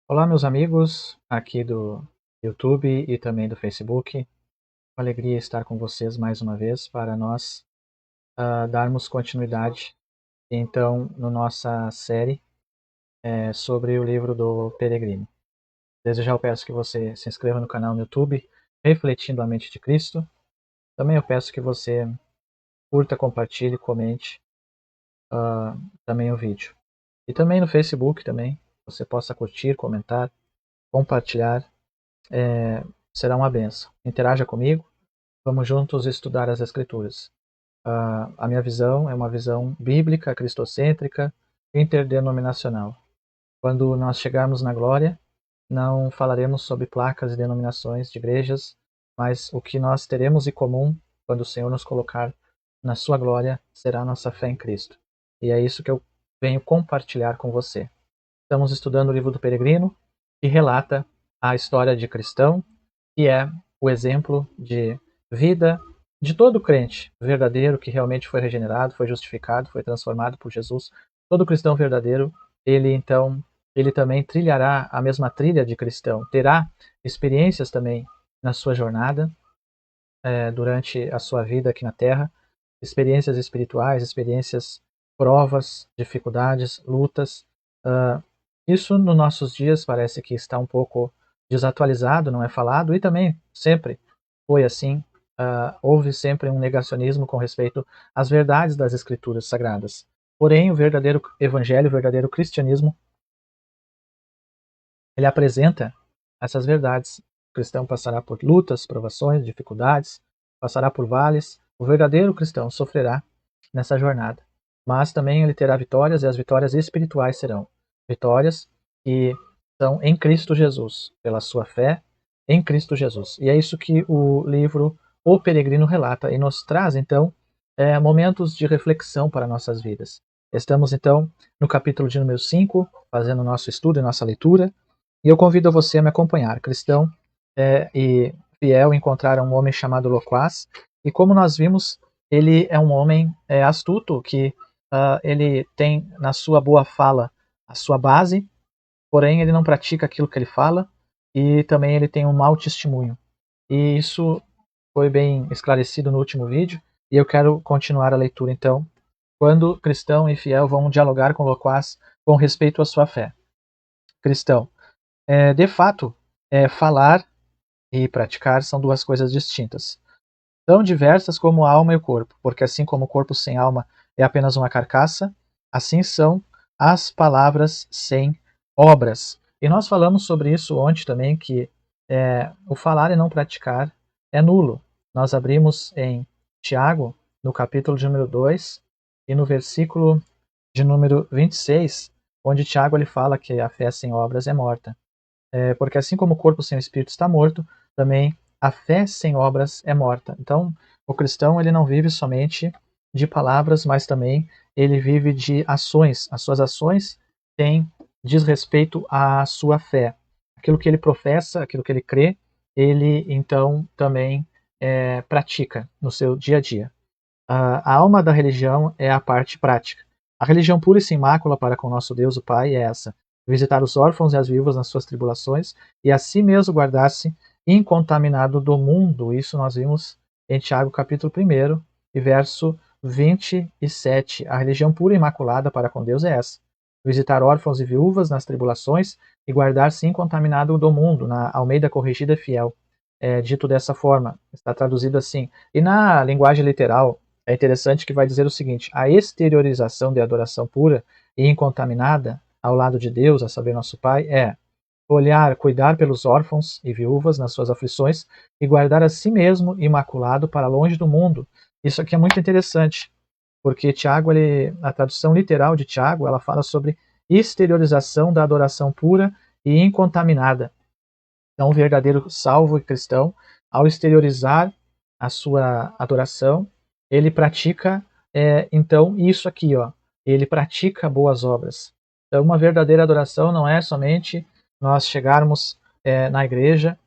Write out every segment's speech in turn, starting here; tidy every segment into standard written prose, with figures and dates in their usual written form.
Olá, meus amigos, aqui do YouTube e também do Facebook. Uma alegria estar com vocês mais uma vez para nós darmos continuidade, então, na nossa série sobre o livro do Peregrino. Desde já eu peço que você se inscreva no canal no YouTube, Refletindo a Mente de Cristo. Também eu peço que você curta, compartilhe, comente também o vídeo. E também no Facebook também, você possa curtir, comentar, compartilhar. Será uma benção. Interaja comigo, vamos juntos estudar as Escrituras. A minha visão é uma visão bíblica, cristocêntrica, interdenominacional. Quando nós chegarmos na glória, não falaremos sobre placas e denominações de igrejas, mas o que nós teremos em comum quando o Senhor nos colocar na sua glória será a nossa fé em Cristo. E é isso que eu venho compartilhar com você. Estamos estudando o livro do Peregrino, que relata a história de cristão, que é o exemplo de vida de todo crente verdadeiro que realmente foi regenerado, foi justificado, foi transformado por Jesus. Todo cristão verdadeiro, ele também trilhará a mesma trilha de cristão, terá experiências também na sua jornada, durante a sua vida aqui na Terra, experiências espirituais, experiências, provas, dificuldades, lutas. Isso nos nossos dias parece que está um pouco desatualizado, não é falado, e também sempre foi assim. Houve sempre um negacionismo com respeito às verdades das Escrituras Sagradas. Porém, o verdadeiro evangelho, o verdadeiro cristianismo, ele apresenta essas verdades. O cristão passará por lutas, provações, dificuldades, passará por vales. O verdadeiro cristão sofrerá nessa jornada. Mas também ele terá vitórias, e as vitórias espirituais serão vitórias que são em Cristo Jesus, pela sua fé em Cristo Jesus. E é isso que o livro O Peregrino relata e nos traz, então, momentos de reflexão para nossas vidas. Estamos, então, no capítulo de número 5, fazendo o nosso estudo e nossa leitura, e eu convido você a me acompanhar. Cristão e fiel encontraram um homem chamado Loquaz, e como nós vimos, ele é um homem astuto, que ele tem na sua boa fala a sua base, porém ele não pratica aquilo que ele fala, e também ele tem um mau testemunho. E isso foi bem esclarecido no último vídeo, e eu quero continuar a leitura então, quando cristão e fiel vão dialogar com Loquaz com respeito à sua fé. Cristão: de fato, falar e praticar são duas coisas distintas, tão diversas como a alma e o corpo, porque assim como o corpo sem alma é apenas uma carcaça, assim são as palavras sem obras. E nós falamos sobre isso ontem também, que o falar e não praticar é nulo. Nós abrimos em Tiago, no capítulo de número 2, e no versículo de número 26, onde Tiago ele fala que a fé sem obras é morta. Porque assim como o corpo sem o espírito está morto, também a fé sem obras é morta. Então, o cristão ele não vive somente de palavras, mas também ele vive de ações. As suas ações diz respeito à sua fé. Aquilo que ele professa, aquilo que ele crê, ele então também pratica no seu dia a dia. A alma da religião é a parte prática. A religião pura e sem mácula para com nosso Deus, o Pai, é essa: visitar os órfãos e as viúvas nas suas tribulações e a si mesmo guardar-se incontaminado do mundo. Isso nós vimos em Tiago capítulo 1 e verso 27. A religião pura e imaculada para com Deus é essa: visitar órfãos e viúvas nas tribulações e guardar-se incontaminado do mundo. Na Almeida Corrigida Fiel é dito dessa forma, está traduzido assim. E na linguagem literal, é interessante que vai dizer o seguinte: a exteriorização de adoração pura e incontaminada ao lado de Deus, a saber, nosso Pai, é olhar, cuidar pelos órfãos e viúvas nas suas aflições e guardar a si mesmo imaculado para longe do mundo. Isso aqui é muito interessante, porque Tiago, a tradução literal de Tiago, ela fala sobre exteriorização da adoração pura e incontaminada. Então, um verdadeiro salvo e cristão, ao exteriorizar a sua adoração, ele pratica, então, isso aqui, ó, ele pratica boas obras. Então, uma verdadeira adoração não é somente nós chegarmos na igreja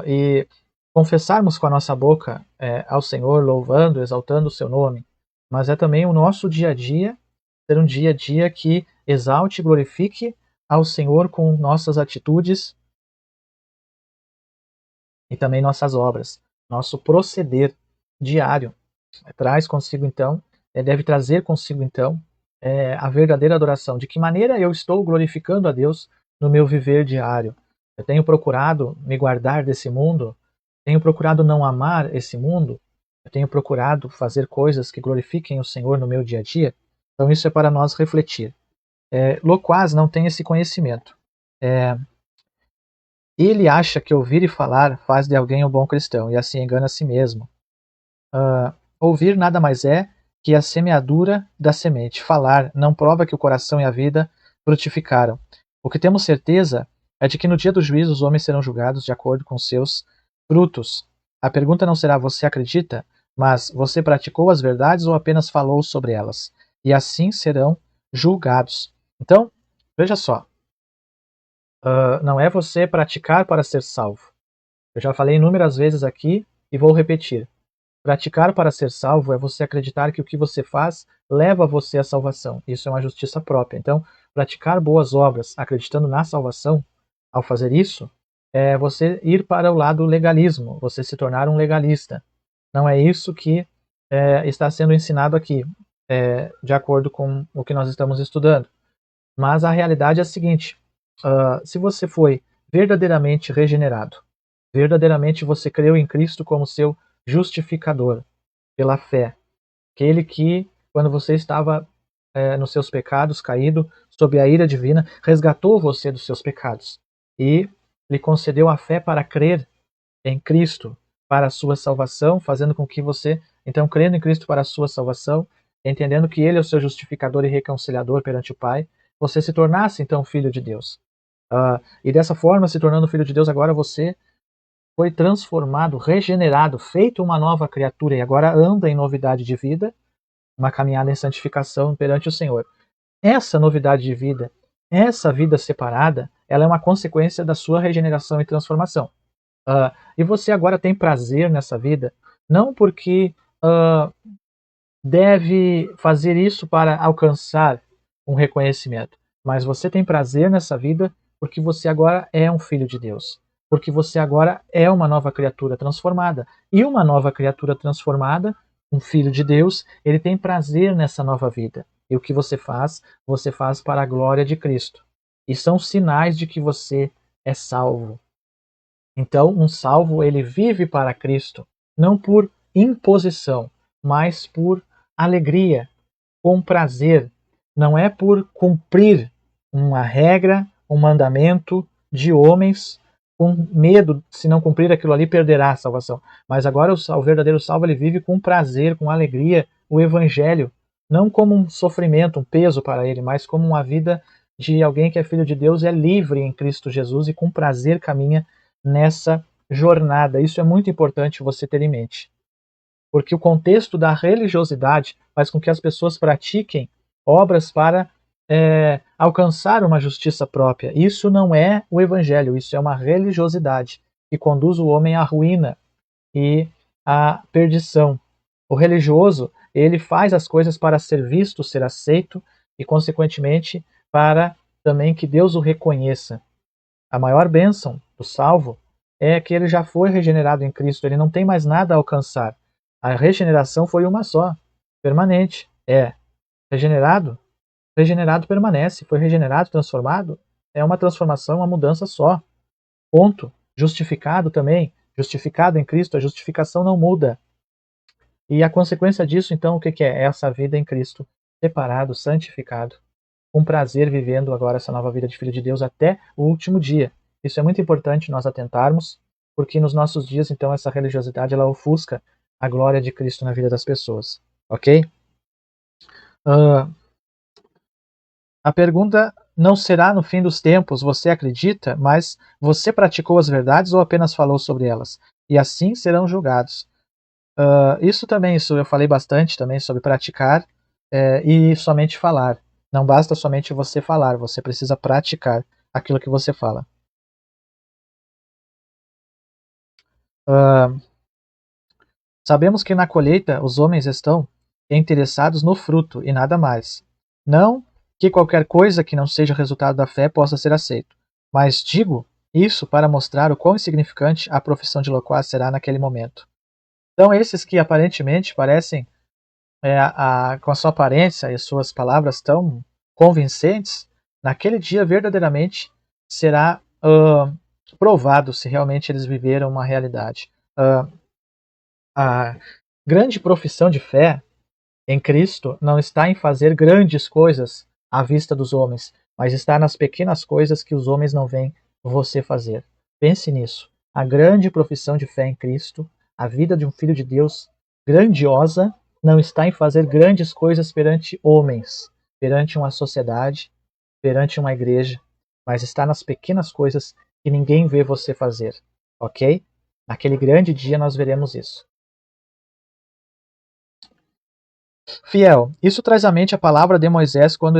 e confessarmos com a nossa boca ao Senhor, louvando, exaltando o seu nome, mas é também o nosso dia a dia ser um dia a dia que exalte e glorifique ao Senhor com nossas atitudes e também nossas obras. Nosso proceder diário traz consigo então, deve trazer consigo então a verdadeira adoração. De que maneira eu estou glorificando a Deus no meu viver diário? Eu tenho procurado me guardar desse mundo? Tenho procurado não amar esse mundo? Eu tenho procurado fazer coisas que glorifiquem o Senhor no meu dia a dia? Então isso é para nós refletir. Loquaz não tem esse conhecimento. Ele acha que ouvir e falar faz de alguém um bom cristão, e assim engana a si mesmo. Ouvir nada mais é que a semeadura da semente. Falar não prova que o coração e a vida frutificaram. O que temos certeza é de que no dia do juízo os homens serão julgados de acordo com seus frutos. A pergunta não será você acredita, mas você praticou as verdades ou apenas falou sobre elas? E assim serão julgados. Então, veja só, não é você praticar para ser salvo. Eu já falei inúmeras vezes aqui e vou repetir. Praticar para ser salvo é você acreditar que o que você faz leva você à salvação. Isso é uma justiça própria. Então, praticar boas obras acreditando na salvação, ao fazer isso, é você ir para o lado legalismo, você se tornar um legalista. Não é isso que está sendo ensinado aqui, de acordo com o que nós estamos estudando. Mas a realidade é a seguinte: se você foi verdadeiramente regenerado, verdadeiramente você creu em Cristo como seu justificador pela fé, aquele que, quando você estava nos seus pecados, caído sob a ira divina, resgatou você dos seus pecados e lhe concedeu a fé para crer em Cristo para a sua salvação, fazendo com que você, então, crendo em Cristo para a sua salvação, entendendo que Ele é o seu justificador e reconciliador perante o Pai, você se tornasse, então, filho de Deus. E dessa forma, se tornando filho de Deus, agora você foi transformado, regenerado, feito uma nova criatura e agora anda em novidade de vida, uma caminhada em santificação perante o Senhor. Essa novidade de vida, essa vida separada, ela é uma consequência da sua regeneração e transformação. E você agora tem prazer nessa vida, não porque deve fazer isso para alcançar um reconhecimento, mas você tem prazer nessa vida porque você agora é um filho de Deus, porque você agora é uma nova criatura transformada. E uma nova criatura transformada, um filho de Deus, ele tem prazer nessa nova vida. E o que você faz para a glória de Cristo. E são sinais de que você é salvo. Então, um salvo, ele vive para Cristo, não por imposição, mas por alegria, com prazer. Não é por cumprir uma regra, um mandamento de homens, com medo, se não cumprir aquilo ali, perderá a salvação. Mas agora o verdadeiro salvo, ele vive com prazer, com alegria, o evangelho, não como um sofrimento, um peso para ele, mas como uma vida de alguém que é filho de Deus, é livre em Cristo Jesus e com prazer caminha nessa jornada. Isso é muito importante você ter em mente. Porque o contexto da religiosidade faz com que as pessoas pratiquem obras para alcançar uma justiça própria. Isso não é o evangelho, isso é uma religiosidade que conduz o homem à ruína e à perdição. O religioso, ele faz as coisas para ser visto, ser aceito e, consequentemente, para também que Deus o reconheça. A maior bênção do salvo é que ele já foi regenerado em Cristo, ele não tem mais nada a alcançar. A regeneração foi uma só, permanente. Regenerado permanece, foi regenerado, transformado, é uma transformação, uma mudança só. Ponto. Justificado também, justificado em Cristo, a justificação não muda. E a consequência disso, então, o que é? É essa vida em Cristo, separado, santificado, com prazer vivendo agora essa nova vida de filho de Deus até o último dia. Isso é muito importante nós atentarmos, porque nos nossos dias, então, essa religiosidade, ela ofusca a glória de Cristo na vida das pessoas. Ok? A pergunta não será no fim dos tempos, você acredita, mas você praticou as verdades ou apenas falou sobre elas? E assim serão julgados. Isso eu falei bastante também sobre praticar e somente falar. Não basta somente você falar, você precisa praticar aquilo que você fala. Sabemos que na colheita os homens estão interessados no fruto e nada mais. Não que qualquer coisa que não seja resultado da fé possa ser aceito. Mas digo isso para mostrar o quão insignificante a profissão de loquaz será naquele momento. Então, esses que aparentemente parecem, com a sua aparência e suas palavras tão convincentes, naquele dia verdadeiramente será provado se realmente eles viveram uma realidade. A grande profissão de fé em Cristo não está em fazer grandes coisas à vista dos homens, mas está nas pequenas coisas que os homens não veem você fazer. Pense nisso. A grande profissão de fé em Cristo, a vida de um filho de Deus grandiosa, não está em fazer grandes coisas perante homens, perante uma sociedade, perante uma igreja, mas está nas pequenas coisas que ninguém vê você fazer, ok? Naquele grande dia nós veremos isso. Fiel, isso traz à mente a palavra de Moisés quando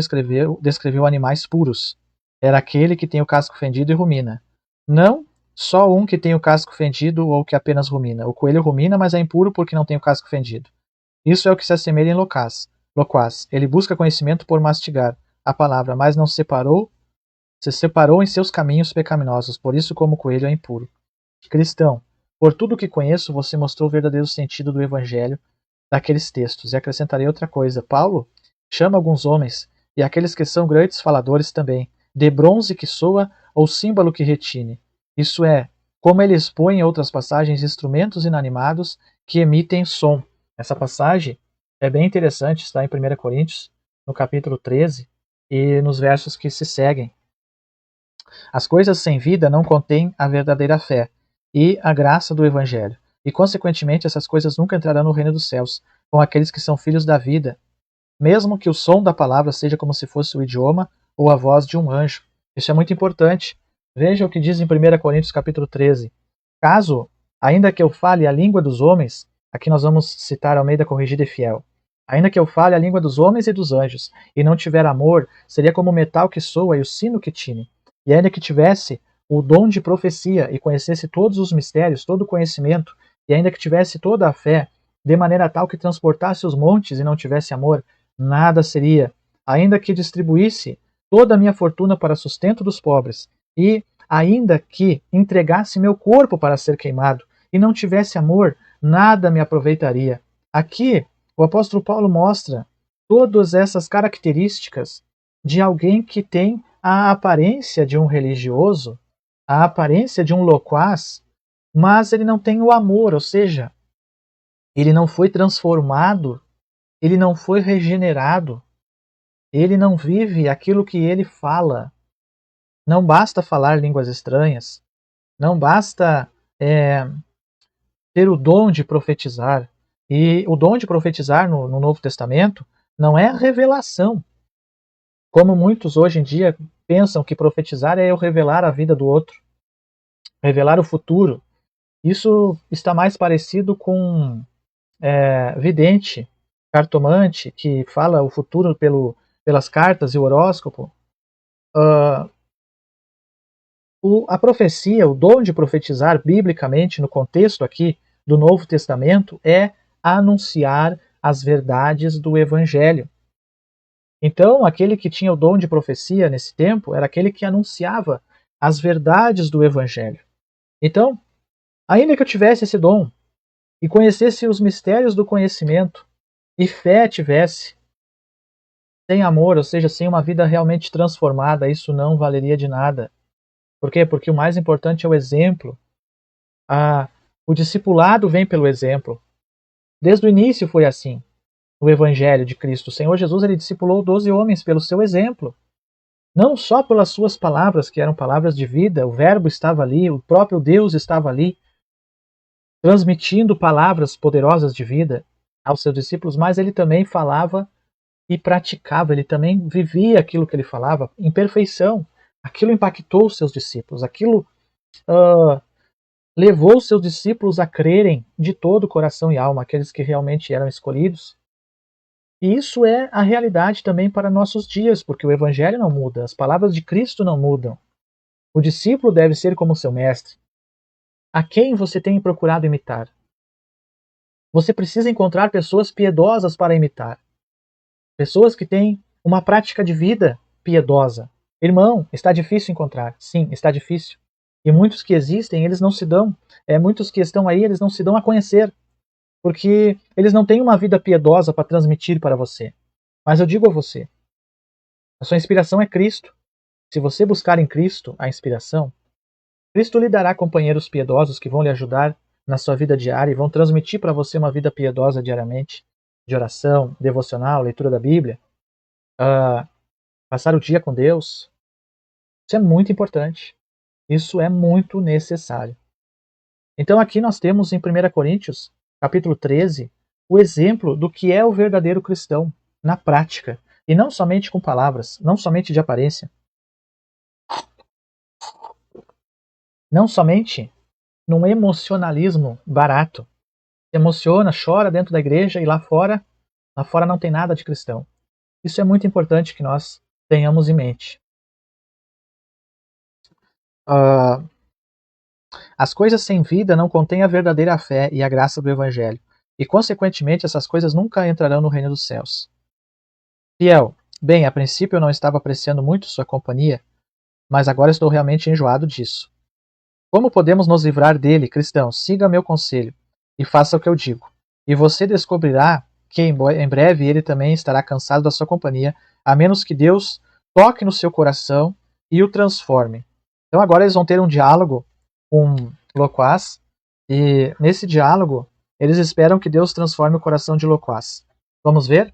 descreveu animais puros. Era aquele que tem o casco fendido e rumina. Não só um que tem o casco fendido ou que apenas rumina. O coelho rumina, mas é impuro porque não tem o casco fendido. Isso é o que se assemelha em loquaz. Ele busca conhecimento por mastigar a palavra, mas não se separou em seus caminhos pecaminosos, por isso como o coelho é impuro. Cristão, por tudo que conheço, você mostrou o verdadeiro sentido do evangelho daqueles textos. E acrescentarei outra coisa. Paulo chama alguns homens, e aqueles que são grandes faladores também, de bronze que soa ou símbolo que retine. Isso é, como ele expõe em outras passagens, instrumentos inanimados que emitem som. Essa passagem é bem interessante, está em 1 Coríntios, no capítulo 13, e nos versos que se seguem. As coisas sem vida não contêm a verdadeira fé e a graça do Evangelho. E, consequentemente, essas coisas nunca entrarão no reino dos céus, com aqueles que são filhos da vida, mesmo que o som da palavra seja como se fosse o idioma ou a voz de um anjo. Isso é muito importante. Veja o que diz em 1 Coríntios capítulo 13. Caso, ainda que eu fale a língua dos homens, aqui nós vamos citar Almeida Corrigida e Fiel, ainda que eu fale a língua dos homens e dos anjos, e não tiver amor, seria como o metal que soa e o sino que tine. E ainda que tivesse o dom de profecia e conhecesse todos os mistérios, todo o conhecimento, e ainda que tivesse toda a fé, de maneira tal que transportasse os montes e não tivesse amor, nada seria. Ainda que distribuísse toda a minha fortuna para sustento dos pobres, e ainda que entregasse meu corpo para ser queimado, e não tivesse amor, nada me aproveitaria. Aqui, o apóstolo Paulo mostra todas essas características de alguém que tem a aparência de um religioso, a aparência de um loquaz, mas ele não tem o amor, ou seja, ele não foi transformado, ele não foi regenerado, ele não vive aquilo que ele fala. Não basta falar línguas estranhas, não basta ter o dom de profetizar. E o dom de profetizar no Novo Testamento não é a revelação, como muitos hoje em dia pensam que profetizar é eu revelar a vida do outro, revelar o futuro. Isso está mais parecido com vidente, cartomante, que fala o futuro pelas cartas e o horóscopo. A profecia, o dom de profetizar biblicamente, no contexto aqui do Novo Testamento, é anunciar as verdades do Evangelho. Então, aquele que tinha o dom de profecia nesse tempo era aquele que anunciava as verdades do Evangelho. Então, ainda que eu tivesse esse dom e conhecesse os mistérios do conhecimento e fé tivesse, sem amor, ou seja, sem uma vida realmente transformada, isso não valeria de nada. Por quê? Porque o mais importante é o exemplo. O discipulado vem pelo exemplo. Desde o início foi assim. No Evangelho de Cristo, o Senhor Jesus, ele discipulou 12 homens pelo seu exemplo. Não só pelas suas palavras, que eram palavras de vida, o Verbo estava ali, o próprio Deus estava ali, transmitindo palavras poderosas de vida aos seus discípulos, mas ele também falava e praticava, ele também vivia aquilo que ele falava em perfeição. Aquilo impactou os seus discípulos, aquilo levou os seus discípulos a crerem de todo o coração e alma, aqueles que realmente eram escolhidos. E isso é a realidade também para nossos dias, porque o Evangelho não muda, as palavras de Cristo não mudam. O discípulo deve ser como seu mestre. A quem você tem procurado imitar? Você precisa encontrar pessoas piedosas para imitar. Pessoas que têm uma prática de vida piedosa. Irmão, está difícil encontrar. Sim, está difícil. E muitos que existem, eles não se dão. Muitos que estão aí, eles não se dão a conhecer. Porque eles não têm uma vida piedosa para transmitir para você. Mas eu digo a você, a sua inspiração é Cristo. Se você buscar em Cristo a inspiração, Cristo lhe dará companheiros piedosos que vão lhe ajudar na sua vida diária e vão transmitir para você uma vida piedosa diariamente, de oração, devocional, leitura da Bíblia, passar o dia com Deus. Isso é muito importante. Isso é muito necessário. Então aqui nós temos em 1 Coríntios, capítulo 13, o exemplo do que é o verdadeiro cristão na prática, e não somente com palavras, não somente de aparência, não somente num emocionalismo barato. Se emociona, chora dentro da igreja e lá fora não tem nada de cristão. Isso é muito importante que nós tenhamos em mente. As coisas sem vida não contêm a verdadeira fé e a graça do Evangelho, e consequentemente essas coisas nunca entrarão no reino dos céus. Fiel, bem, a princípio eu não estava apreciando muito sua companhia, mas agora estou realmente enjoado disso. Como podemos nos livrar dele, cristão? Siga meu conselho e faça o que eu digo. E você descobrirá que em breve ele também estará cansado da sua companhia, a menos que Deus toque no seu coração e o transforme. Então agora eles vão ter um diálogo com Loquaz, e nesse diálogo eles esperam que Deus transforme o coração de Loquaz. Vamos ver?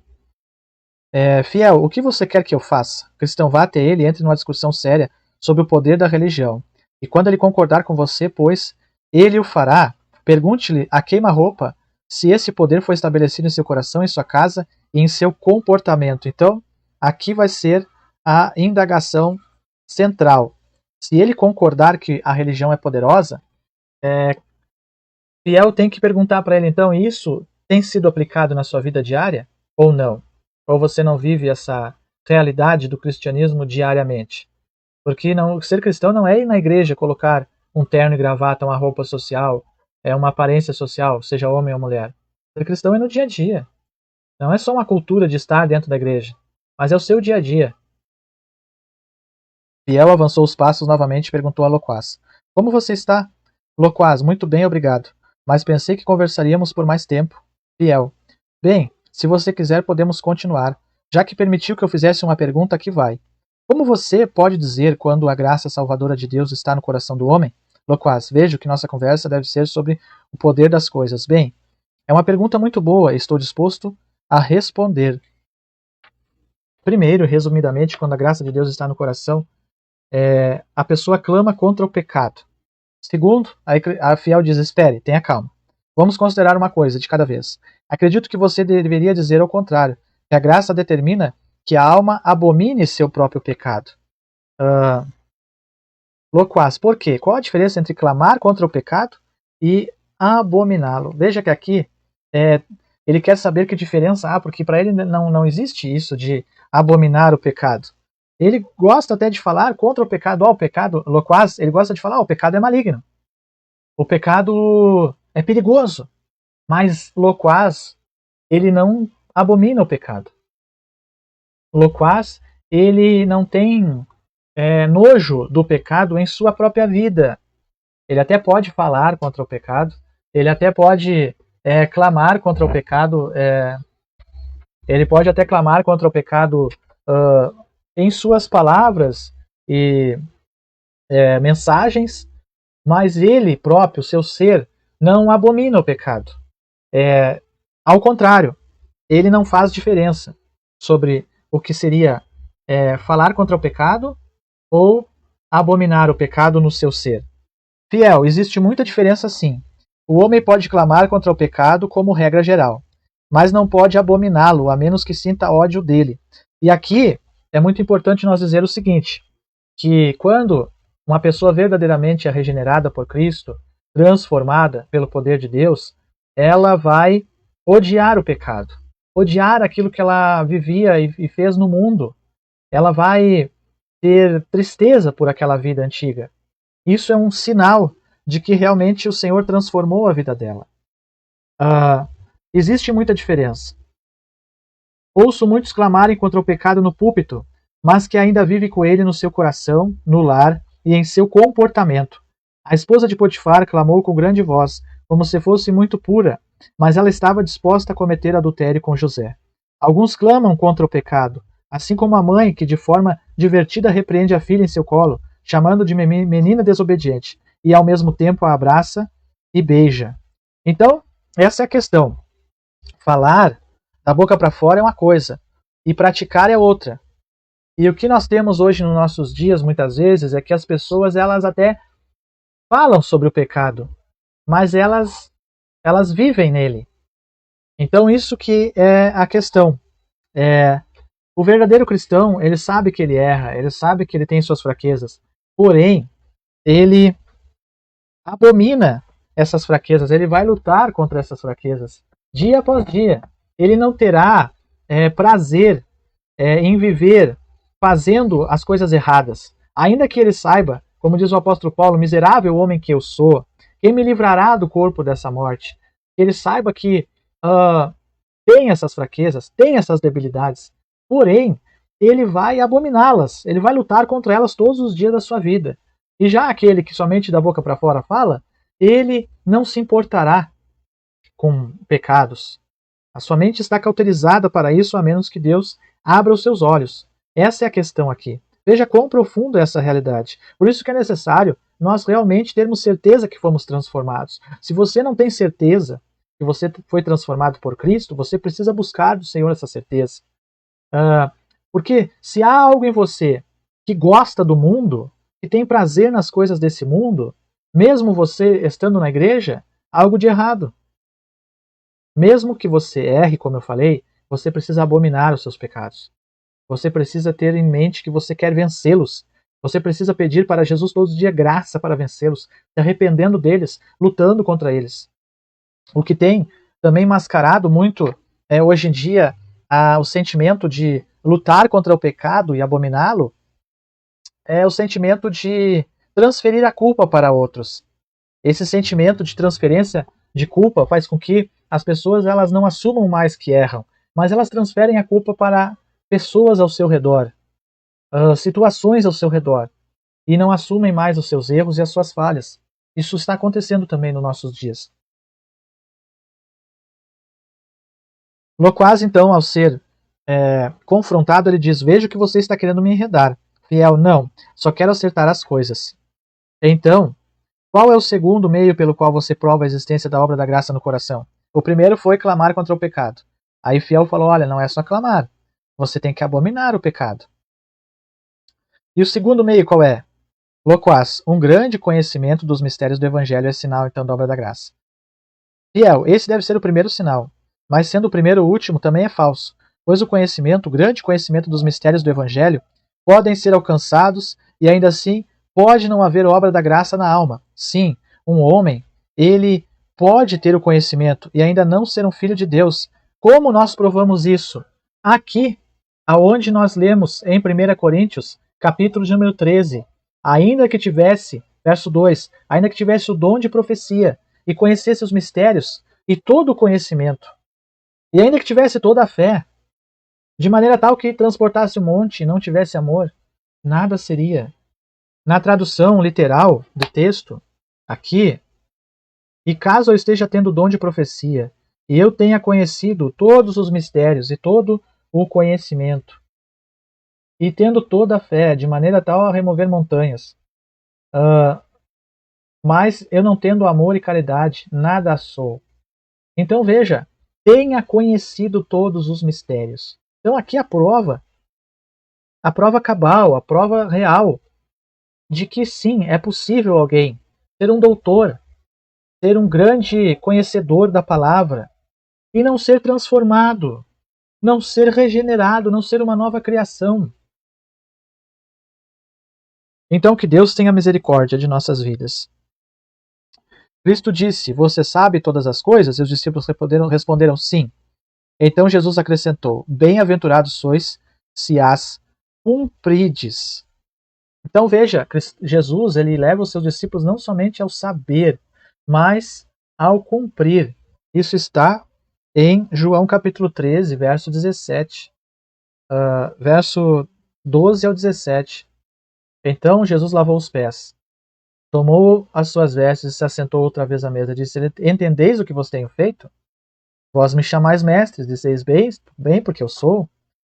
Fiel, o que você quer que eu faça? Cristão, vá até ele e entre numa discussão séria sobre o poder da religião. E quando ele concordar com você, pois ele o fará, pergunte-lhe a queima-roupa se esse poder foi estabelecido em seu coração, em sua casa e em seu comportamento. Então, aqui vai ser a indagação central. Se ele concordar que a religião é poderosa, Fiel tem que perguntar para ele, então, isso tem sido aplicado na sua vida diária ou não? Ou você não vive essa realidade do cristianismo diariamente? Porque ser cristão não é ir na igreja colocar um terno e gravata, uma roupa social, uma aparência social, seja homem ou mulher. Ser cristão é no dia a dia. Não é só uma cultura de estar dentro da igreja, mas é o seu dia a dia. Fiel avançou os passos novamente e perguntou a Loquaz: Como você está? Loquaz, muito bem, obrigado. Mas pensei que conversaríamos por mais tempo. Fiel: Bem, se você quiser podemos continuar. Já que permitiu que eu fizesse uma pergunta, aqui vai. Como você pode dizer quando a graça salvadora de Deus está no coração do homem? Loquaz, vejo que nossa conversa deve ser sobre o poder das coisas. Bem, é uma pergunta muito boa e estou disposto a responder. Primeiro, resumidamente, quando a graça de Deus está no coração, a pessoa clama contra o pecado. Segundo, a Fiel diz, espere, tenha calma. Vamos considerar uma coisa de cada vez. Acredito que você deveria dizer ao contrário, que a graça determina que a alma abomine seu próprio pecado. Loquaz, por quê? Qual a diferença entre clamar contra o pecado e abominá-lo? Veja que aqui ele quer saber que diferença há, porque para ele não existe isso de abominar o pecado. Ele gosta até de falar contra o pecado. O pecado, Loquaz, ele gosta de falar, o pecado é maligno. O pecado é perigoso. Mas Loquaz, ele não abomina o pecado. Loquaz, ele não tem nojo do pecado em sua própria vida. Ele até pode falar contra o pecado, ele até pode clamar contra o pecado, ele pode até clamar contra o pecado em suas palavras e mensagens, mas ele próprio, seu ser, não abomina o pecado. Ao contrário, ele não faz diferença sobre o que seria falar contra o pecado ou abominar o pecado no seu ser. Fiel, existe muita diferença sim. O homem pode clamar contra o pecado como regra geral, mas não pode abominá-lo, a menos que sinta ódio dele. E aqui é muito importante nós dizer o seguinte, que quando uma pessoa verdadeiramente é regenerada por Cristo, transformada pelo poder de Deus, ela vai odiar o pecado, odiar aquilo que ela vivia e fez no mundo. Ela vai ter tristeza por aquela vida antiga. Isso é um sinal de que realmente o Senhor transformou a vida dela. Existe muita diferença. Ouço muitos clamarem contra o pecado no púlpito, mas que ainda vive com ele no seu coração, no lar e em seu comportamento. A esposa de Potifar clamou com grande voz, como se fosse muito pura, mas ela estava disposta a cometer adultério com José. Alguns clamam contra o pecado, assim como a mãe que de forma divertida repreende a filha em seu colo, chamando de menina desobediente, e ao mesmo tempo a abraça e beija. Então, essa é a questão. Falar da boca para fora é uma coisa, e praticar é outra. E o que nós temos hoje nos nossos dias, muitas vezes, é que as pessoas elas até falam sobre o pecado, mas elas vivem nele. Então isso que é a questão. O verdadeiro cristão, ele sabe que ele erra, ele sabe que ele tem suas fraquezas, porém, ele abomina essas fraquezas, ele vai lutar contra essas fraquezas, dia após dia. Ele não terá prazer em viver fazendo as coisas erradas, ainda que ele saiba, como diz o apóstolo Paulo, miserável homem que eu sou, quem me livrará do corpo dessa morte? Ele saiba que tem essas fraquezas, tem essas debilidades, porém, ele vai abominá-las, ele vai lutar contra elas todos os dias da sua vida. E já aquele que somente da boca para fora fala, ele não se importará com pecados. A sua mente está cauterizada para isso, a menos que Deus abra os seus olhos. Essa é a questão aqui. Veja quão profundo é essa realidade. Por isso que é necessário nós realmente termos certeza que fomos transformados. Se você não tem certeza que você foi transformado por Cristo, você precisa buscar do Senhor essa certeza. Porque se há algo em você que gosta do mundo, que tem prazer nas coisas desse mundo, mesmo você estando na igreja, há algo de errado. Mesmo que você erre, como eu falei, você precisa abominar os seus pecados. Você precisa ter em mente que você quer vencê-los. Você precisa pedir para Jesus todos os dias graça para vencê-los, se arrependendo deles, lutando contra eles. O que tem também mascarado muito hoje em dia o sentimento de lutar contra o pecado e abominá-lo é o sentimento de transferir a culpa para outros. Esse sentimento de transferência de culpa faz com que as pessoas elas não assumam mais que erram, mas elas transferem a culpa para pessoas ao seu redor, situações ao seu redor, e não assumem mais os seus erros e as suas falhas. Isso está acontecendo também nos nossos dias. Loquaz, então, ao ser confrontado, ele diz: vejo que você está querendo me enredar. Fiel, não, só quero acertar as coisas. Então, qual é o segundo meio pelo qual você prova a existência da obra da graça no coração? O primeiro foi clamar contra o pecado. Aí Fiel falou: olha, não é só clamar, você tem que abominar o pecado. E o segundo meio qual é? Loquaz, um grande conhecimento dos mistérios do Evangelho é sinal então da obra da graça. Fiel, esse deve ser o primeiro sinal, mas sendo o primeiro o último também é falso, pois o grande conhecimento dos mistérios do Evangelho podem ser alcançados e ainda assim pode não haver obra da graça na alma. Sim, um homem, ele pode ter o conhecimento e ainda não ser um filho de Deus. Como nós provamos isso? Aqui, aonde nós lemos em 1 Coríntios, capítulo de número 13, ainda que tivesse, verso 2, ainda que tivesse o dom de profecia e conhecesse os mistérios e todo o conhecimento, e ainda que tivesse toda a fé, de maneira tal que transportasse o monte e não tivesse amor, nada seria. Na tradução literal do texto, aqui, e caso eu esteja tendo o dom de profecia, e eu tenha conhecido todos os mistérios e todo o conhecimento, e tendo toda a fé, de maneira tal a remover montanhas, mas eu não tendo amor e caridade, nada sou. Então veja, tenha conhecido todos os mistérios. Então aqui a prova cabal, a prova real, de que sim, é possível alguém ser um doutor, ser um grande conhecedor da palavra e não ser transformado, não ser regenerado, não ser uma nova criação. Então que Deus tenha misericórdia de nossas vidas. Cristo disse: você sabe todas as coisas? E os discípulos responderam sim. Então Jesus acrescentou: bem-aventurados sois se as cumprides. Então veja, Jesus ele leva os seus discípulos não somente ao saber, mas ao cumprir. Isso está em João capítulo 13, verso 17, verso 12 ao 17. Então Jesus lavou os pés, tomou as suas vestes e se assentou outra vez à mesa. Disse: entendeis o que vos tenho feito? Vós me chamais mestres, disseis bem, porque eu sou.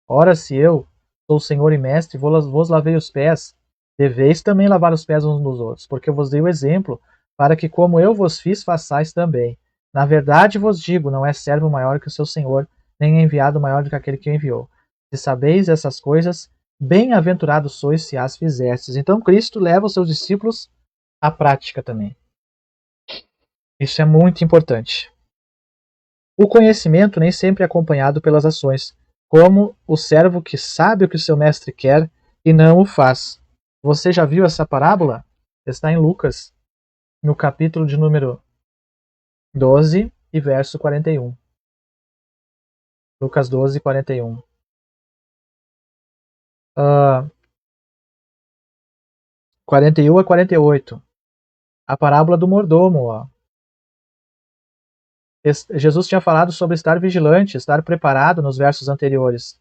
Ora, se eu sou Senhor e Mestre, vos lavei os pés, deveis também lavar os pés uns dos outros, porque eu vos dei o exemplo, para que como eu vos fiz, façais também. Na verdade vos digo, não é servo maior que o seu Senhor, nem enviado maior do que aquele que o enviou. Se sabeis essas coisas, bem-aventurados sois se as fizestes. Então Cristo leva os seus discípulos à prática também. Isso é muito importante. O conhecimento nem sempre é acompanhado pelas ações, como o servo que sabe o que seu mestre quer e não o faz. Você já viu essa parábola? Está em Lucas, no capítulo de número 12 e verso 41. Lucas 12, 41. 41 a 48. A parábola do mordomo. Ó. Jesus tinha falado sobre estar vigilante, estar preparado nos versos anteriores.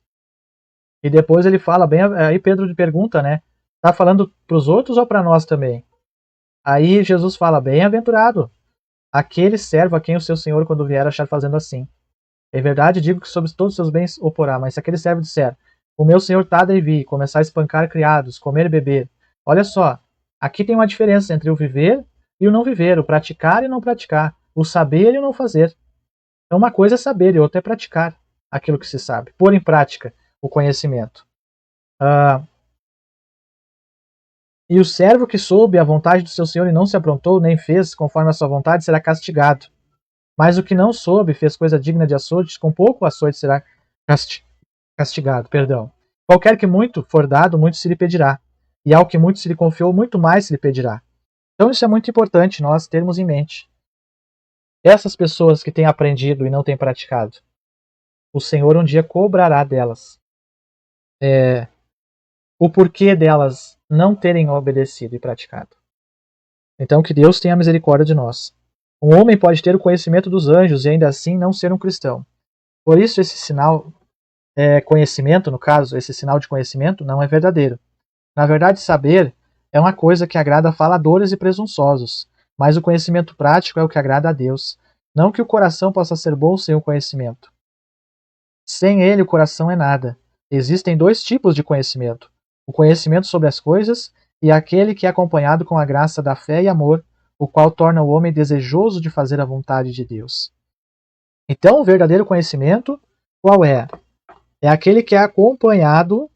E depois ele fala bem, aí Pedro pergunta, né? Tá falando para os outros ou para nós também? Aí Jesus fala: bem-aventurado aquele servo a quem o seu senhor, quando vier, achar fazendo assim. Em verdade digo que sobre todos os seus bens o porá, mas se aquele servo disser: o meu senhor tarda em vir, começar a espancar criados, comer e beber. Olha só, aqui tem uma diferença entre o viver e o não viver, o praticar e não praticar, o saber e o não fazer. Então uma coisa é saber e outra é praticar aquilo que se sabe, pôr em prática o conhecimento. E o servo que soube a vontade do seu senhor e não se aprontou, nem fez conforme a sua vontade, será castigado. Mas o que não soube, fez coisa digna de açoites, com pouco açoite será castigado. Qualquer que muito for dado, muito se lhe pedirá. E ao que muito se lhe confiou, muito mais se lhe pedirá. Então isso é muito importante nós termos em mente. Essas pessoas que têm aprendido e não têm praticado, o Senhor um dia cobrará delas. O porquê delas não terem obedecido e praticado. Então que Deus tenha misericórdia de nós. Um homem pode ter o conhecimento dos anjos e ainda assim não ser um cristão. Por isso esse sinal, conhecimento, no caso, esse sinal de conhecimento não é verdadeiro. Na verdade, saber é uma coisa que agrada a faladores e presunçosos, mas o conhecimento prático é o que agrada a Deus. Não que o coração possa ser bom sem o conhecimento. Sem ele, o coração é nada. Existem dois tipos de conhecimento: o conhecimento sobre as coisas e aquele que é acompanhado com a graça da fé e amor, o qual torna o homem desejoso de fazer a vontade de Deus. Então, o verdadeiro conhecimento, qual é? É aquele que é acompanhado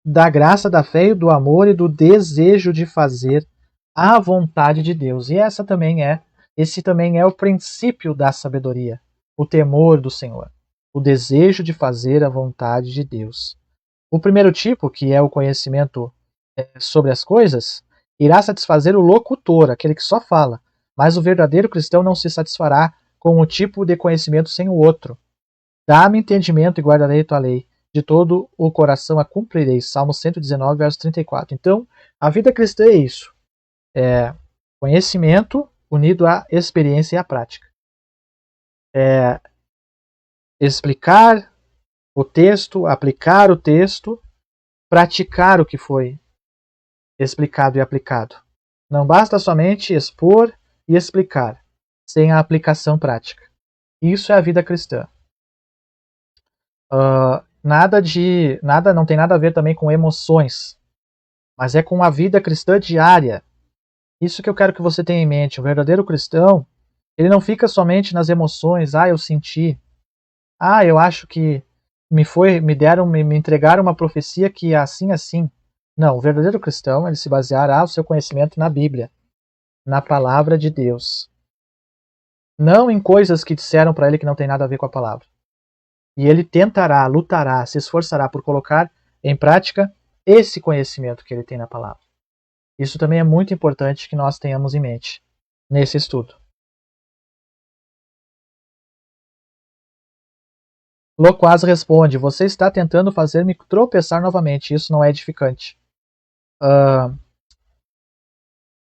da graça, da fé e do amor e do desejo de fazer a vontade de Deus. E esse também é o princípio da sabedoria, o temor do Senhor, o desejo de fazer a vontade de Deus. O primeiro tipo, que é o conhecimento sobre as coisas, irá satisfazer o locutor, aquele que só fala, mas o verdadeiro cristão não se satisfará com um tipo de conhecimento sem o outro. Dá-me entendimento e guardarei tua lei, de todo o coração a cumprirei. Salmo 119, verso 34. Então, a vida cristã é isso. É conhecimento unido à experiência e à prática. É explicar o texto, aplicar o texto, praticar o que foi explicado e aplicado. Não basta somente expor e explicar, sem a aplicação prática. Isso é a vida cristã. Nada não tem nada a ver também com emoções, mas é com a vida cristã diária. Isso que eu quero que você tenha em mente. O verdadeiro cristão, ele não fica somente nas emoções. Eu senti. Eu acho que me entregaram uma profecia que é assim, assim. Não, o verdadeiro cristão, ele se baseará o seu conhecimento na Bíblia, na palavra de Deus. Não em coisas que disseram para ele que não tem nada a ver com a palavra. E ele tentará, lutará, se esforçará por colocar em prática esse conhecimento que ele tem na palavra. Isso também é muito importante que nós tenhamos em mente nesse estudo. Loquaz responde: você está tentando fazer-me tropeçar novamente, isso não é edificante.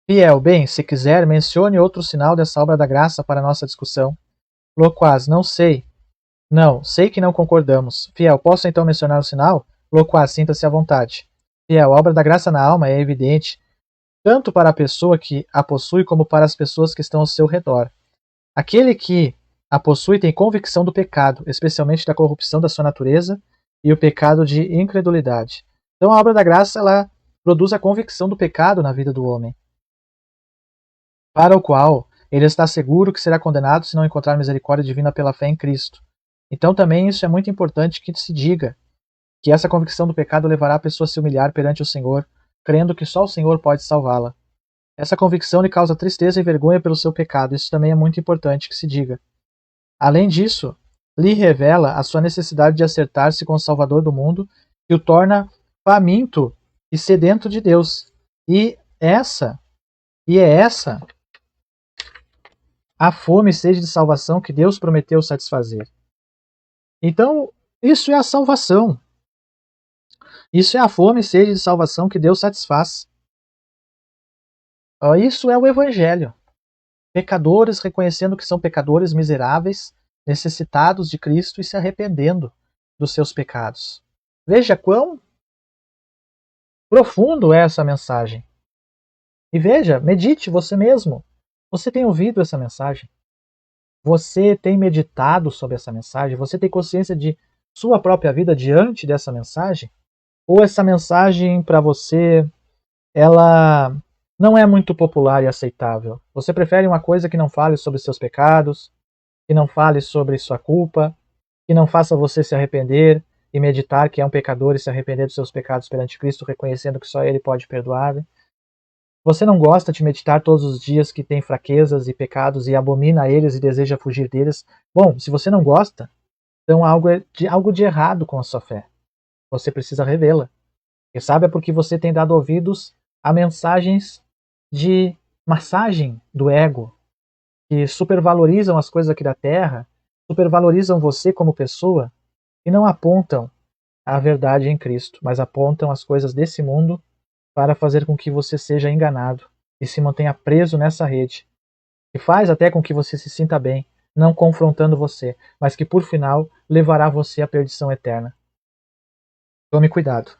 Fiel, bem, se quiser, mencione outro sinal dessa obra da graça para a nossa discussão. Loquaz, não sei. Não, sei que não concordamos. Fiel, posso então mencionar o sinal? Loquaz, sinta-se à vontade. Fiel, a obra da graça na alma é evidente, tanto para a pessoa que a possui como para as pessoas que estão ao seu redor. Aquele que a possui tem convicção do pecado, especialmente da corrupção da sua natureza e o pecado de incredulidade. Então a obra da graça ela produz a convicção do pecado na vida do homem, para o qual ele está seguro que será condenado se não encontrar misericórdia divina pela fé em Cristo. Então também isso é muito importante que se diga, que essa convicção do pecado levará a pessoa a se humilhar perante o Senhor, crendo que só o Senhor pode salvá-la. Essa convicção lhe causa tristeza e vergonha pelo seu pecado, isso também é muito importante que se diga. Além disso, lhe revela a sua necessidade de acertar-se com o Salvador do mundo, que o torna faminto e sedento de Deus. E é essa a fome e sede de salvação que Deus prometeu satisfazer. Então, isso é a salvação. Isso é a fome e sede de salvação que Deus satisfaz. Isso é o Evangelho. Pecadores reconhecendo que são pecadores miseráveis, necessitados de Cristo e se arrependendo dos seus pecados. Veja quão profundo é essa mensagem. E veja, medite você mesmo. Você tem ouvido essa mensagem? Você tem meditado sobre essa mensagem? Você tem consciência de sua própria vida diante dessa mensagem? Ou essa mensagem para você, ela não é muito popular e aceitável? Você prefere uma coisa que não fale sobre seus pecados, que não fale sobre sua culpa, que não faça você se arrepender e meditar que é um pecador e se arrepender dos seus pecados perante Cristo, reconhecendo que só Ele pode perdoar? Você não gosta de meditar todos os dias que tem fraquezas e pecados e abomina eles e deseja fugir deles? Bom, se você não gosta, então algo de errado com a sua fé. Você precisa revê-la. Quem sabe é porque você tem dado ouvidos a mensagens de massagem do ego, que supervalorizam as coisas aqui da terra, supervalorizam você como pessoa e não apontam a verdade em Cristo, mas apontam as coisas desse mundo para fazer com que você seja enganado e se mantenha preso nessa rede, que faz até com que você se sinta bem, não confrontando você, mas que por final levará você à perdição eterna. Tome cuidado.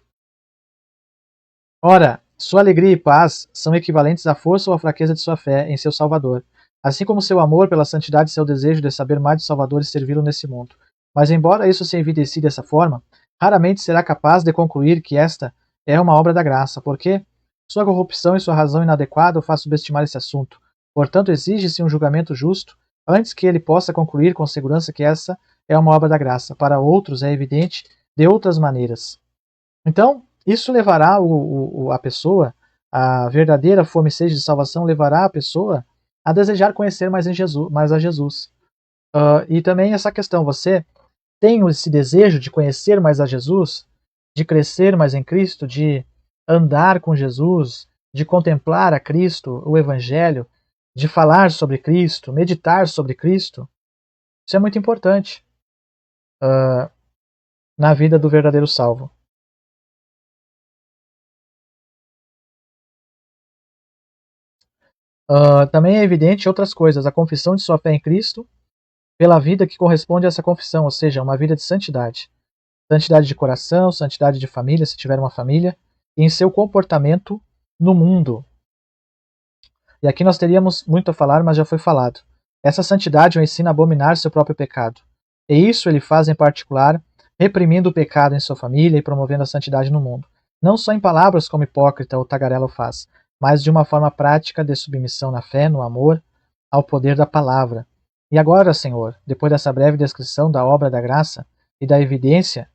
Ora, sua alegria e paz são equivalentes à força ou à fraqueza de sua fé em seu Salvador, assim como seu amor pela santidade e seu desejo de saber mais do Salvador e servi-lo nesse mundo. Mas embora isso se evidencie dessa forma, raramente será capaz de concluir que esta é uma obra da graça, porque sua corrupção e sua razão inadequada o faz subestimar esse assunto. Portanto, exige-se um julgamento justo antes que ele possa concluir com segurança que essa é uma obra da graça. Para outros é evidente de outras maneiras. Então, isso levará a pessoa, a verdadeira fome e sede de salvação levará a pessoa a desejar conhecer mais a Jesus. E também essa questão, você tem esse desejo de conhecer mais a Jesus, de crescer mais em Cristo, de andar com Jesus, de contemplar a Cristo, o Evangelho, de falar sobre Cristo, meditar sobre Cristo? Isso é muito importante na vida do verdadeiro salvo. Também é evidente outras coisas, a confissão de sua fé em Cristo pela vida que corresponde a essa confissão, ou seja, uma vida de santidade. Santidade de coração, santidade de família, se tiver uma família, e em seu comportamento no mundo. E aqui nós teríamos muito a falar, mas já foi falado. Essa santidade o ensina a abominar seu próprio pecado. E isso ele faz em particular, reprimindo o pecado em sua família e promovendo a santidade no mundo. Não só em palavras como hipócrita ou tagarela o faz, mas de uma forma prática de submissão na fé, no amor, ao poder da palavra. E agora, Senhor, depois dessa breve descrição da obra da graça e da evidência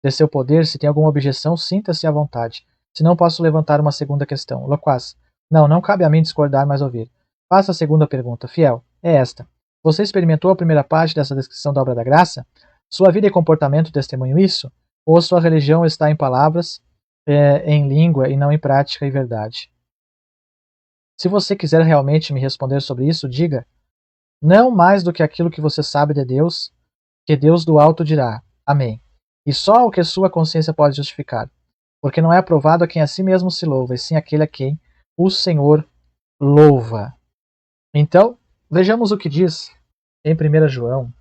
de seu poder, se tem alguma objeção, sinta-se à vontade. Se não, posso levantar uma segunda questão. Loquaz. Não cabe a mim discordar, mas ouvir. Faça a segunda pergunta. Fiel. É esta. Você experimentou a primeira parte dessa descrição da obra da graça? Sua vida e comportamento testemunham isso? Ou sua religião está em palavras, em língua e não em prática e verdade? Se você quiser realmente me responder sobre isso, diga: não mais do que aquilo que você sabe de Deus, que Deus do alto dirá. Amém. E só o que sua consciência pode justificar, porque não é aprovado a quem a si mesmo se louva, e sim aquele a quem o Senhor louva. Então, vejamos o que diz em 1 João,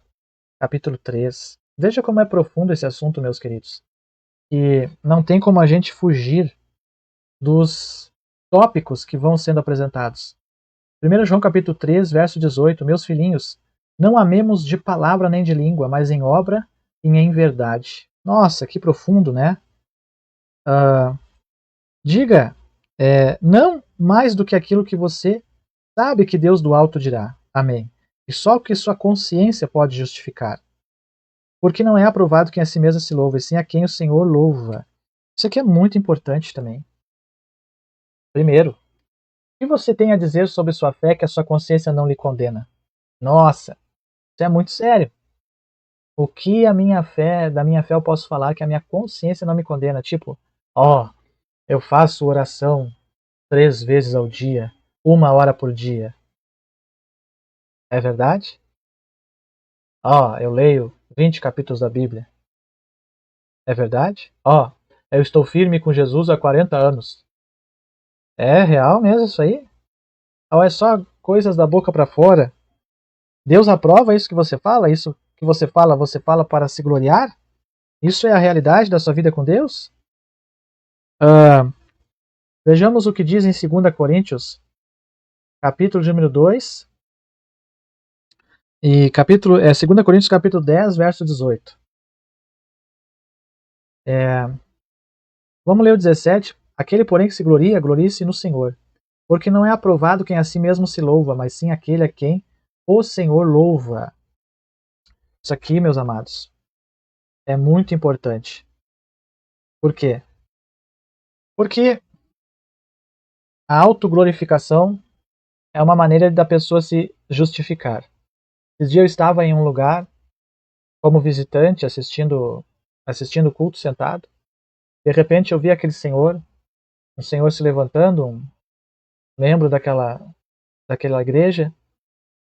capítulo 3. Veja como é profundo esse assunto, meus queridos. E não tem como a gente fugir dos tópicos que vão sendo apresentados. 1 João capítulo 3, verso 18. Meus filhinhos, não amemos de palavra nem de língua, mas em obra e em verdade. Nossa, que profundo, né? Diga não mais do que aquilo que você sabe que Deus do alto dirá. Amém. E só o que sua consciência pode justificar. Porque não é aprovado quem a si mesmo se louva, e sim a quem o Senhor louva. Isso aqui é muito importante também. Primeiro, o que você tem a dizer sobre sua fé que a sua consciência não lhe condena? Nossa, isso é muito sério. O que da minha fé eu posso falar que a minha consciência não me condena? Tipo, eu faço oração 3 vezes ao dia, 1 hora por dia. É verdade? Eu leio 20 capítulos da Bíblia. É verdade? Eu estou firme com Jesus há 40 anos. É real mesmo isso aí? Ou é só coisas da boca para fora? Deus aprova isso que você fala? Isso que você fala para se gloriar? Isso é a realidade da sua vida com Deus? Vejamos o que diz em 2 Coríntios, capítulo número 2, e 2 Coríntios capítulo 10, verso 18. Vamos ler o 17. Aquele, porém, que se gloria, glorie-se no Senhor. Porque não é aprovado quem a si mesmo se louva, mas sim aquele a quem o Senhor louva. Isso aqui, meus amados, é muito importante. Por quê? Porque a autoglorificação é uma maneira da pessoa se justificar. Esse dia eu estava em um lugar como visitante, assistindo o culto sentado. De repente eu vi aquele senhor, um senhor se levantando, um membro daquela igreja,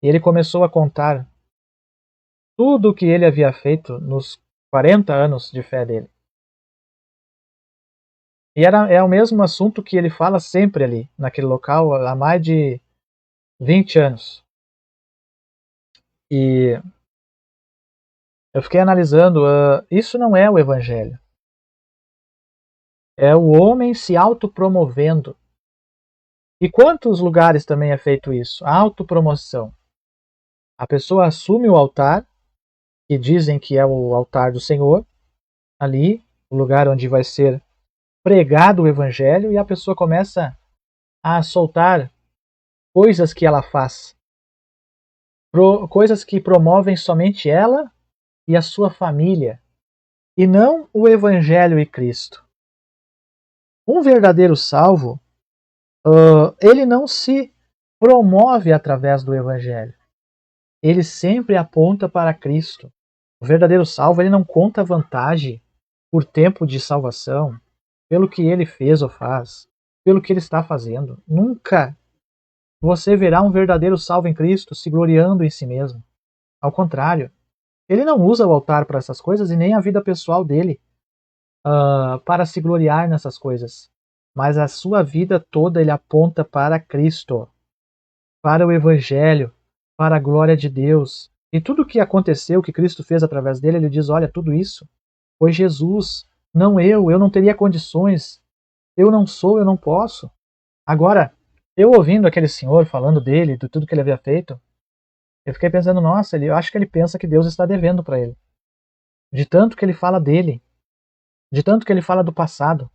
e ele começou a contar tudo o que ele havia feito nos 40 anos de fé dele. E é o mesmo assunto que ele fala sempre ali, naquele local, há mais de 20 anos. E eu fiquei analisando, isso não é o evangelho. É o homem se autopromovendo. E quantos lugares também é feito isso? A autopromoção. A pessoa assume o altar, que dizem que é o altar do Senhor, ali, o lugar onde vai ser pregado o evangelho, e a pessoa começa a soltar coisas que ela faz. Coisas que promovem somente ela e a sua família, e não o evangelho e Cristo. Um verdadeiro salvo, ele não se promove através do evangelho. Ele sempre aponta para Cristo. O verdadeiro salvo, ele não conta vantagem por tempo de salvação, pelo que ele fez ou faz, pelo que ele está fazendo. Nunca você verá um verdadeiro salvo em Cristo se gloriando em si mesmo. Ao contrário, ele não usa o altar para essas coisas e nem a vida pessoal dele para se gloriar nessas coisas. Mas a sua vida toda ele aponta para Cristo, para o Evangelho, para a glória de Deus. E tudo o que aconteceu, que Cristo fez através dele, ele diz, olha, tudo isso foi Jesus, não eu não teria condições, eu não sou, eu não posso. Agora, eu ouvindo aquele senhor falando dele, de tudo que ele havia feito, eu fiquei pensando, nossa, eu acho que ele pensa que Deus está devendo para ele. De tanto que ele fala dele, de tanto que ele fala do passado.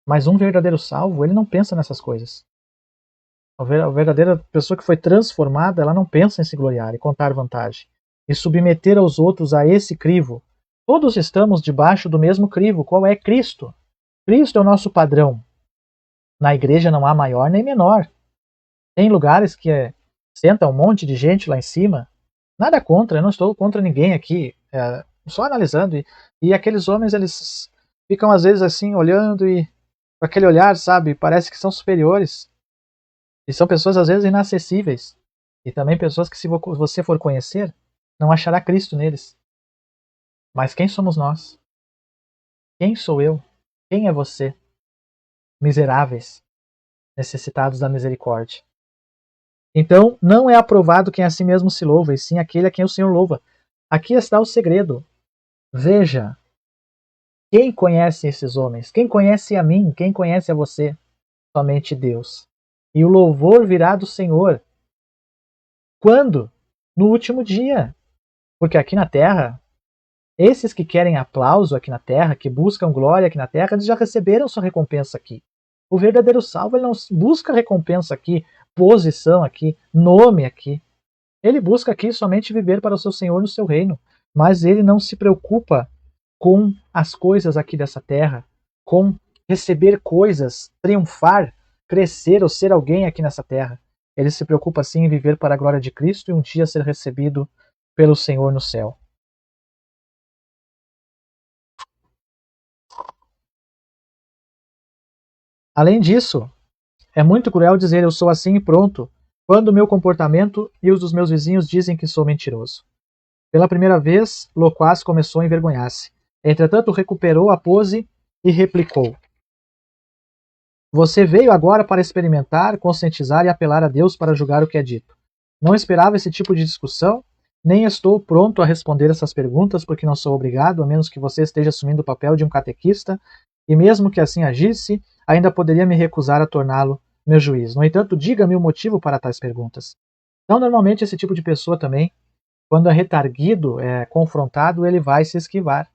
Mas um verdadeiro salvo, ele não pensa nessas coisas. A verdadeira pessoa que foi transformada, ela não pensa em se gloriar e contar vantagem. E submeter aos outros a esse crivo. Todos estamos debaixo do mesmo crivo. Qual é Cristo? Cristo é o nosso padrão. Na igreja não há maior nem menor. Tem lugares que senta um monte de gente lá em cima. Nada contra, eu não estou contra ninguém aqui. Só analisando. E aqueles homens, eles ficam às vezes assim, olhando e com aquele olhar, sabe, parece que são superiores. E são pessoas às vezes inacessíveis. E também pessoas que se você for conhecer, não achará Cristo neles. Mas quem somos nós? Quem sou eu? Quem é você? Miseráveis, necessitados da misericórdia. Então, não é aprovado quem a si mesmo se louva, e sim aquele a quem o Senhor louva. Aqui está o segredo. Veja, quem conhece esses homens? Quem conhece a mim? Quem conhece a você? Somente Deus. E o louvor virá do Senhor. Quando? No último dia. Porque aqui na terra, esses que querem aplauso aqui na terra, que buscam glória aqui na terra, eles já receberam sua recompensa aqui. O verdadeiro salvo, ele não busca recompensa aqui, posição aqui, nome aqui. Ele busca aqui somente viver para o seu Senhor no seu reino. Mas ele não se preocupa com as coisas aqui dessa terra, com receber coisas, triunfar, crescer ou ser alguém aqui nessa terra. Ele se preocupa sim em viver para a glória de Cristo e um dia ser recebido pelo Senhor no céu. Além disso, é muito cruel dizer eu sou assim e pronto, quando o meu comportamento e os dos meus vizinhos dizem que sou mentiroso. Pela primeira vez, Loquaz começou a envergonhar-se. Entretanto, recuperou a pose e replicou: Você veio agora para experimentar, conscientizar e apelar a Deus para julgar o que é dito. Não esperava esse tipo de discussão, nem estou pronto a responder essas perguntas porque não sou obrigado, a menos que você esteja assumindo o papel de um catequista, e mesmo que assim agisse, ainda poderia me recusar a torná-lo meu juiz. No entanto, diga-me o motivo para tais perguntas. Então, normalmente, esse tipo de pessoa também, quando é retarguido, é confrontado, ele vai se esquivar.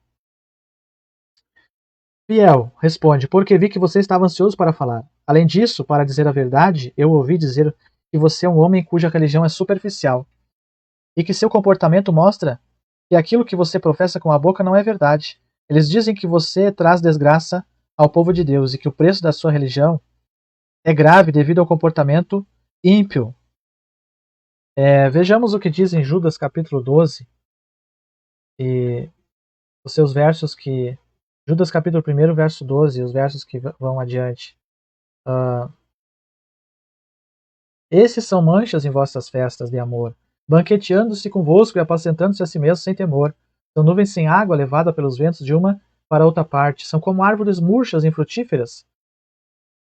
Fiel responde, porque vi que você estava ansioso para falar. Além disso, para dizer a verdade, eu ouvi dizer que você é um homem cuja religião é superficial e que seu comportamento mostra que aquilo que você professa com a boca não é verdade. Eles dizem que você traz desgraça ao povo de Deus e que o preço da sua religião é grave devido ao comportamento ímpio. Vejamos o que diz em Judas capítulo 12 e os seus versos que... Judas capítulo 1, verso 12, os versos que vão adiante. Esses são manchas em vossas festas de amor, banqueteando-se convosco e apacentando-se a si mesmos sem temor. São nuvens sem água levada pelos ventos de uma para outra parte. São como árvores murchas e infrutíferas,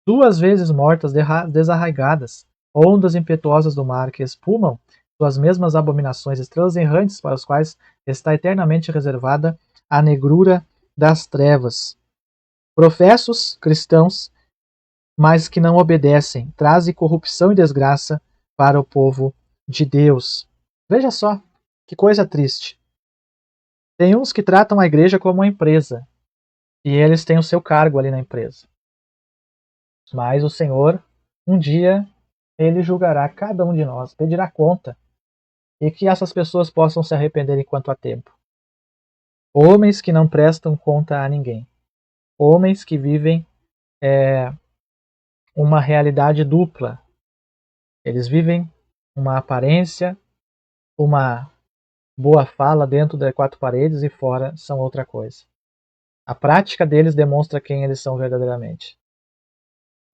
2 vezes mortas, desarraigadas, ondas impetuosas do mar que espumam suas mesmas abominações, estrelas errantes para as quais está eternamente reservada a negrura das trevas. Professos cristãos, mas que não obedecem, trazem corrupção e desgraça para o povo de Deus. Veja só, que coisa triste. Tem uns que tratam a igreja como uma empresa, e eles têm o seu cargo ali na empresa. Mas o Senhor, um dia, ele julgará cada um de nós, pedirá conta, e que essas pessoas possam se arrepender enquanto há tempo. Homens que não prestam conta a ninguém. Homens que vivem uma realidade dupla. Eles vivem uma aparência, uma boa fala dentro das 4 paredes e fora são outra coisa. A prática deles demonstra quem eles são verdadeiramente.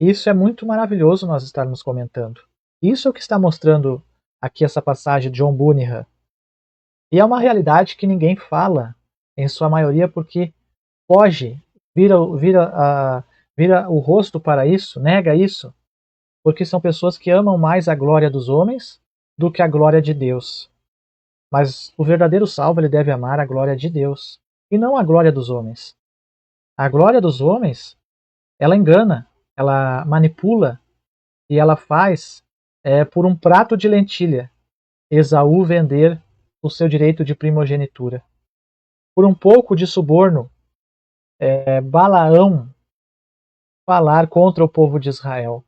Isso é muito maravilhoso nós estarmos comentando. Isso é o que está mostrando aqui essa passagem de John Bunyan. E é uma realidade que ninguém fala, em sua maioria, porque foge, vira o rosto para isso, nega isso, porque são pessoas que amam mais a glória dos homens do que a glória de Deus. Mas o verdadeiro salvo, ele deve amar a glória de Deus e não a glória dos homens. A glória dos homens, ela engana, ela manipula e ela faz por um prato de lentilha Esaú vender o seu direito de primogenitura. Por um pouco de suborno, Balaão falar contra o povo de Israel.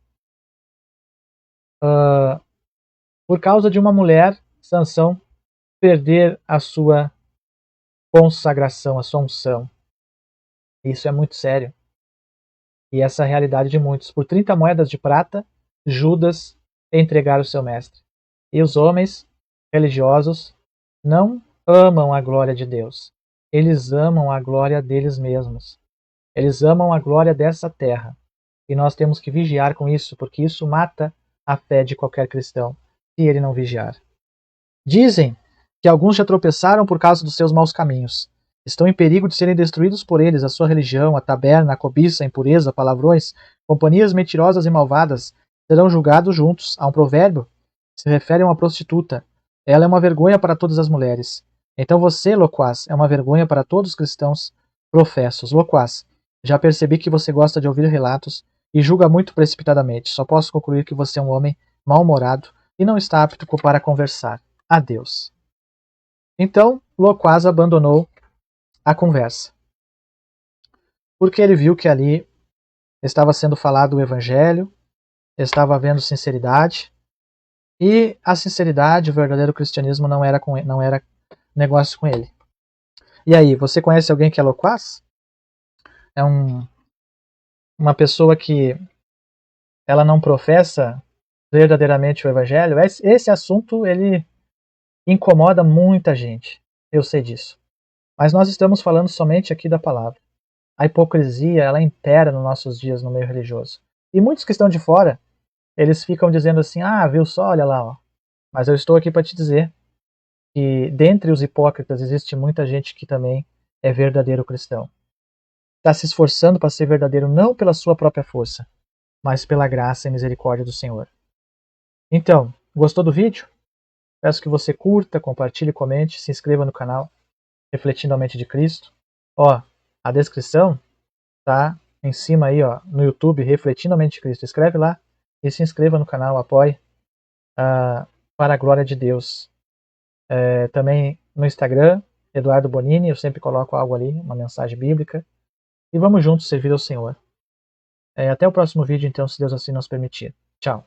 Por causa de uma mulher, Sansão perder a sua consagração, a sua unção. Isso é muito sério. E essa é a realidade de muitos. Por 30 moedas de prata, Judas entregar o seu mestre. E os homens religiosos não amam a glória de Deus. Eles amam a glória deles mesmos. Eles amam a glória dessa terra. E nós temos que vigiar com isso, porque isso mata a fé de qualquer cristão, se ele não vigiar. Dizem que alguns já tropeçaram por causa dos seus maus caminhos. Estão em perigo de serem destruídos por eles, a sua religião, a taberna, a cobiça, a impureza, palavrões, companhias mentirosas e malvadas serão julgados juntos. Há um provérbio Se refere a uma prostituta. Ela é uma vergonha para todas as mulheres. Então você, loquaz, é uma vergonha para todos os cristãos professos. Loquaz, já percebi que você gosta de ouvir relatos e julga muito precipitadamente. Só posso concluir que você é um homem mal-humorado e não está apto para conversar. Adeus. Então, Loquaz abandonou a conversa, porque ele viu que ali estava sendo falado o evangelho, estava havendo sinceridade, e a sinceridade, o verdadeiro cristianismo não era negócio com ele. E aí, você conhece alguém que é loquaz? É uma pessoa que ela não professa verdadeiramente o evangelho? Esse assunto, ele incomoda muita gente, eu sei disso. Mas nós estamos falando somente aqui da palavra. A hipocrisia, ela impera nos nossos dias no meio religioso. E muitos que estão de fora, eles ficam dizendo assim, viu só, olha lá, ó. Mas eu estou aqui para te dizer que dentre os hipócritas existe muita gente que também é verdadeiro cristão. Está se esforçando para ser verdadeiro não pela sua própria força, mas pela graça e misericórdia do Senhor. Então, gostou do vídeo? Peço que você curta, compartilhe, comente, se inscreva no canal Refletindo a Mente de Cristo. Ó, a descrição tá em cima aí, ó, no YouTube, Refletindo a Mente de Cristo. Escreve lá e se inscreva no canal, apoie para a glória de Deus. Também no Instagram, Eduardo Bonini, eu sempre coloco algo ali, uma mensagem bíblica. E vamos juntos servir ao Senhor. Até o próximo vídeo, então, se Deus assim nos permitir. Tchau.